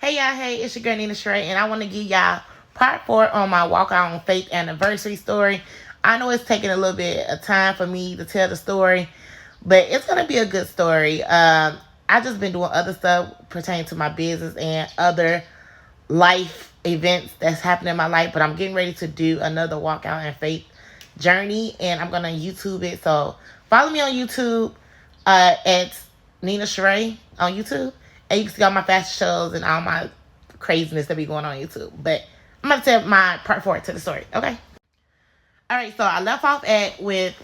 Hey y'all, hey, it's your girl Nina Sharae, and I want to give y'all part 4 on my walkout on faith anniversary story. I know it's taking a little bit of time for me to tell the story, but it's gonna be a good story. I just been doing other stuff pertaining to my business and other life events that's happening in my life, but I'm getting ready to do another walkout and faith journey, and I'm gonna YouTube it. So follow me on YouTube at Nina Sharae on YouTube, and you can see all my fashion shows and all my craziness that be going on YouTube. But I'm gonna tell my part 4 to the story. Okay. All right. So I left off at with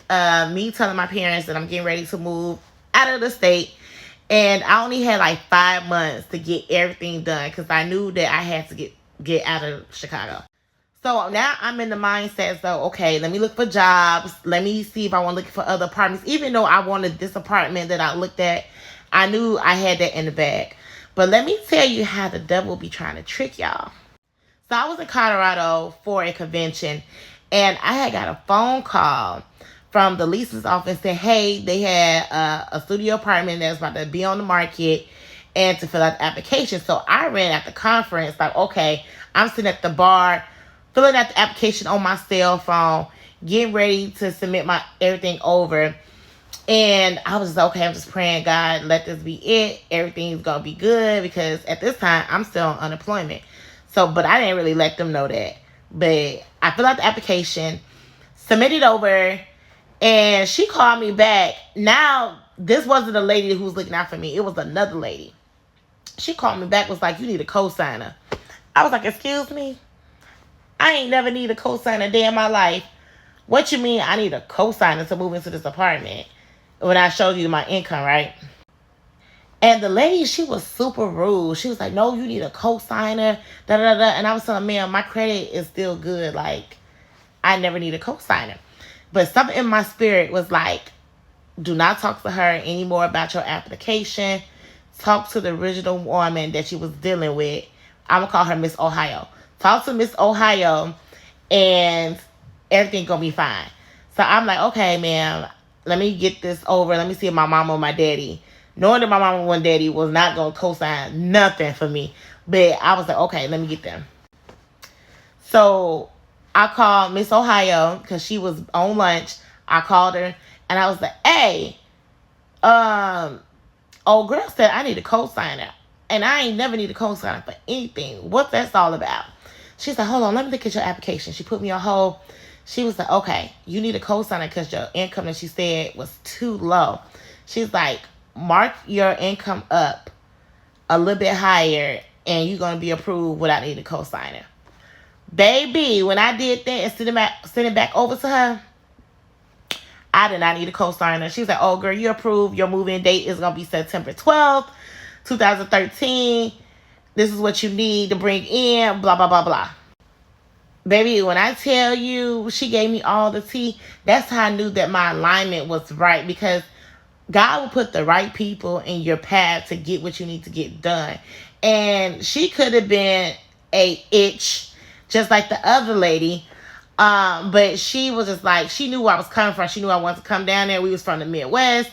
me telling my parents that I'm getting ready to move out of the state, and I only had like 5 months to get everything done because I knew that I had to get out of Chicago. So now I'm in the mindset, so okay, let me look for jobs. Let me see if I want to look for other apartments. Even though I wanted this apartment that I looked at, I knew I had that in the bag. But let me tell you how the devil be trying to trick y'all. So I was in Colorado for a convention, and I had got a phone call from the leases office saying, hey, they had a studio apartment that's about to be on the market and to fill out the application. So I ran at the conference like, okay, I'm sitting at the bar filling out the application on my cell phone, getting ready to submit my everything over. And I was just, okay, I'm just praying, God, let this be it. Everything's going to be good because at this time, I'm still on unemployment. So, but I didn't really let them know that. But I filled out the application, submitted over, and she called me back. Now, this wasn't a lady who was looking out for me. It was another lady. She called me back, was like, you need a co-signer. I was like, excuse me? I ain't never need a co-signer a day in my life. What you mean I need a co-signer to move into this apartment when I showed you my income, right? And the lady, she was super rude. She was like, no, you need a co-signer, da-da-da. And I was telling ma'am, my credit is still good. Like, I never need a co-signer. But something in my spirit was like, do not talk to her anymore about your application. Talk to the original woman that you was dealing with. I'm going to call her Miss Ohio. Talk to Miss Ohio and everything gonna be fine. So I'm like, okay, ma'am, let me get this over. Let me see if my mama or my daddy, knowing that my mama and daddy was not gonna co-sign nothing for me. But I was like, okay, let me get them. So I called Miss Ohio because she was on lunch. I called her and I was like, hey, old girl said I need a co-signer. And I ain't never need a co-signer for anything. What that's all about. She said, hold on, let me look at your application. She put me on hold. She was like, okay, you need a co-signer because your income that she said was too low. She's like, mark your income up a little bit higher and you're going to be approved without needing a co-signer. Baby, when I did that and send it back over to her, I did not need a co-signer. She was like, oh, girl, you approved. Your move-in date is going to be September 12th, 2013. This is what you need to bring in, blah, blah, blah, blah. Baby, when I tell you she gave me all the tea, that's how I knew that my alignment was right because God will put the right people in your path to get what you need to get done. And she could have been a itch, just like the other lady. But she was just like, she knew where I was coming from. She knew I wanted to come down there. We was from the Midwest.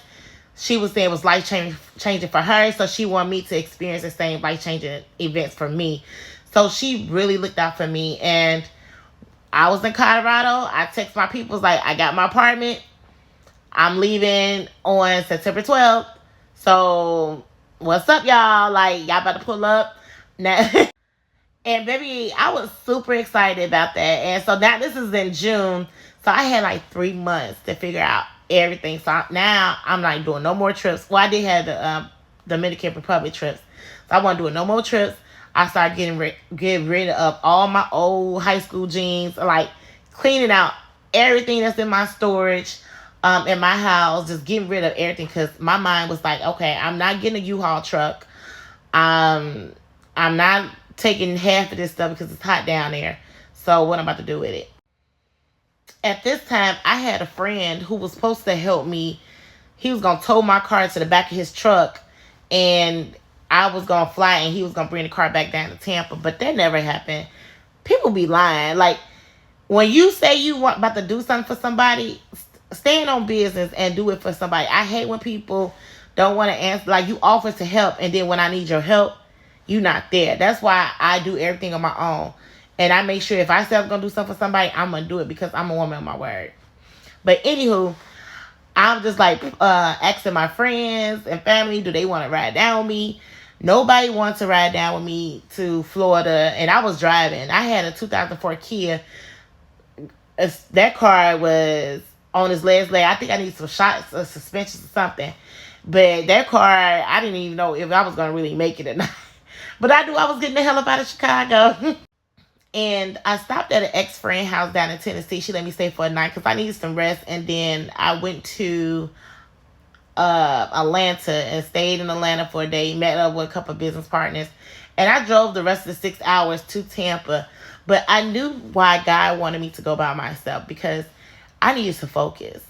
She was saying it was life-changing for her, so she wanted me to experience the same life-changing events for me. So she really looked out for me, and I was in Colorado. I text my people, like, I got my apartment. I'm leaving on September 12th. So what's up, y'all? Like, y'all about to pull up? Now, and baby, I was super excited about that. And so now this is in June, so I had like 3 months to figure out everything. So now I'm like doing no more trips. Well, I did have the Dominican Republic trips. So I wasn't doing no more trips. I started getting rid of all my old high school jeans, like cleaning out everything that's in my storage in my house, just getting rid of everything because my mind was like, okay, I'm not getting a U-Haul truck. I'm not taking half of this stuff because it's hot down there. So what I'm about to do with it? At this time, I had a friend who was supposed to help me. He was going to tow my car to the back of his truck, and I was going to fly, and he was going to bring the car back down to Tampa, but that never happened. People be lying. Like, when you say you want about to do something for somebody, stand on business and do it for somebody. I hate when people don't want to answer. Like, you offer to help, and then when I need your help, you not there. That's why I do everything on my own. And I make sure if I say I'm going to do something for somebody, I'm going to do it because I'm a woman of my word. But anywho, I'm just like asking my friends and family, do they want to ride down with me? Nobody wants to ride down with me to Florida. And I was driving. I had a 2004 Kia. That car was on his last leg. I think I need some shots or suspensions or something. But that car, I didn't even know if I was going to really make it or not. But I knew I was getting the hell up out of Chicago. And I stopped at an ex-friend house down in Tennessee. She let me stay for a night because I needed some rest. And then I went to Atlanta and stayed in Atlanta for a day. Met up with a couple of business partners. And I drove the rest of the 6 hours to Tampa. But I knew why God wanted me to go by myself because I needed to focus.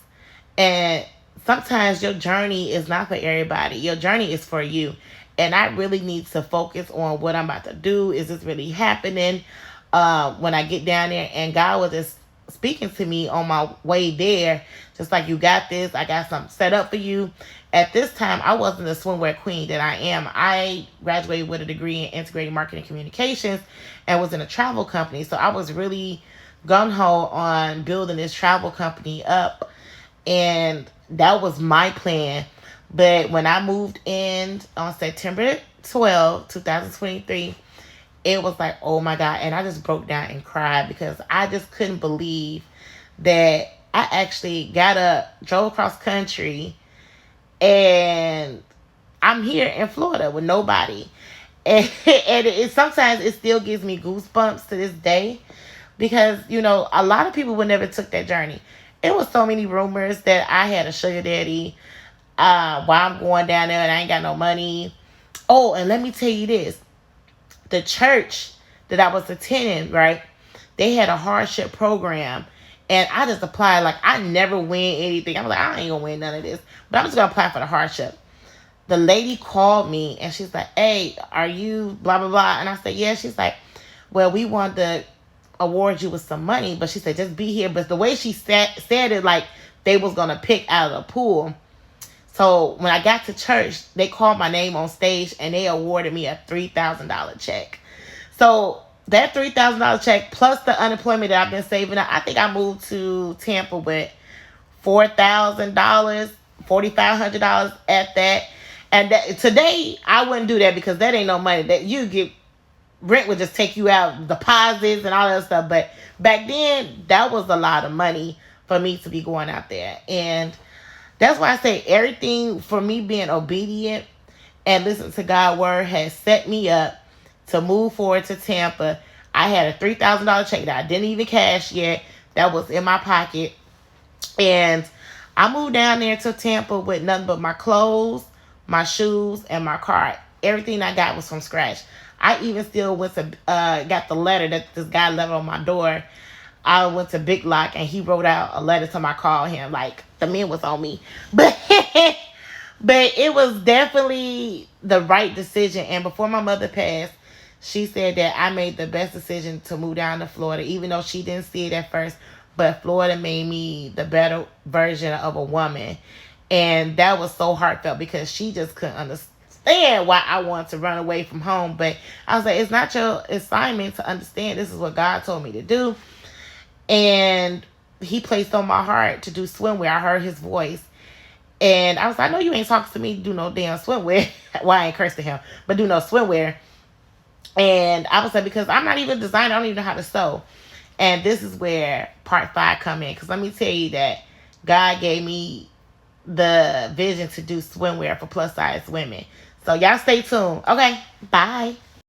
And sometimes your journey is not for everybody. Your journey is for you. And I really need to focus on what I'm about to do. Is this really happening? When I get down there, and God was just speaking to me on my way there, just like, you got this. I got something set up for you. At this time, I wasn't the swimwear queen that I am. I graduated with a degree in integrated marketing communications and was in a travel company. So I was really gung-ho on building this travel company up. And that was my plan. But when I moved in on September 12, 2023, it was like, oh my God. And I just broke down and cried because I just couldn't believe that I actually got up, drove across country, and I'm here in Florida with nobody. And sometimes it still gives me goosebumps to this day because, a lot of people would never took that journey. It was so many rumors that I had a sugar daddy while I'm going down there and I ain't got no money. Oh, and let me tell you this. The church that I was attending, right, they had a hardship program. And I just applied like I never win anything. I was like, I ain't going to win none of this. But I'm just going to apply for the hardship. The lady called me and she's like, hey, are you blah, blah, blah? And I said, yeah. She's like, well, we want to award you with some money. But she said, just be here. But the way she said it, like they was going to pick out of the pool. So when I got to church, they called my name on stage and they awarded me a $3,000 check. So that $3,000 check plus the unemployment that I've been saving, I think I moved to Tampa with $4,000, $4,500 at that. And today I wouldn't do that because that ain't no money that you get. Rent would just take you out, deposits and all that stuff. But back then, that was a lot of money for me to be going out there. And that's why I say everything for me being obedient and listening to God's word has set me up to move forward to Tampa. I had a $3,000 check that I didn't even cash yet. That was in my pocket. And I moved down there to Tampa with nothing but my clothes, my shoes, and my car. Everything I got was from scratch. I even still went to got the letter that this guy left on my door. I went to Big Lock and he wrote out a letter to my call him. Like, the man was on me. But it was definitely the right decision. And before my mother passed, she said that I made the best decision to move down to Florida, even though she didn't see it at first. But Florida made me the better version of a woman. And that was so heartfelt because she just couldn't understand why I wanted to run away from home. But I was like, it's not your assignment to understand. This is what God told me to do. And he placed on my heart to do swimwear. I heard his voice. And I was like, I know you ain't talking to me to do no damn swimwear. Well, I ain't cursed to him, but do no swimwear. And I was like, because I'm not even a designer. I don't even know how to sew. And this is where part 5 come in. Because let me tell you that God gave me the vision to do swimwear for plus size women. So y'all stay tuned. Okay, bye.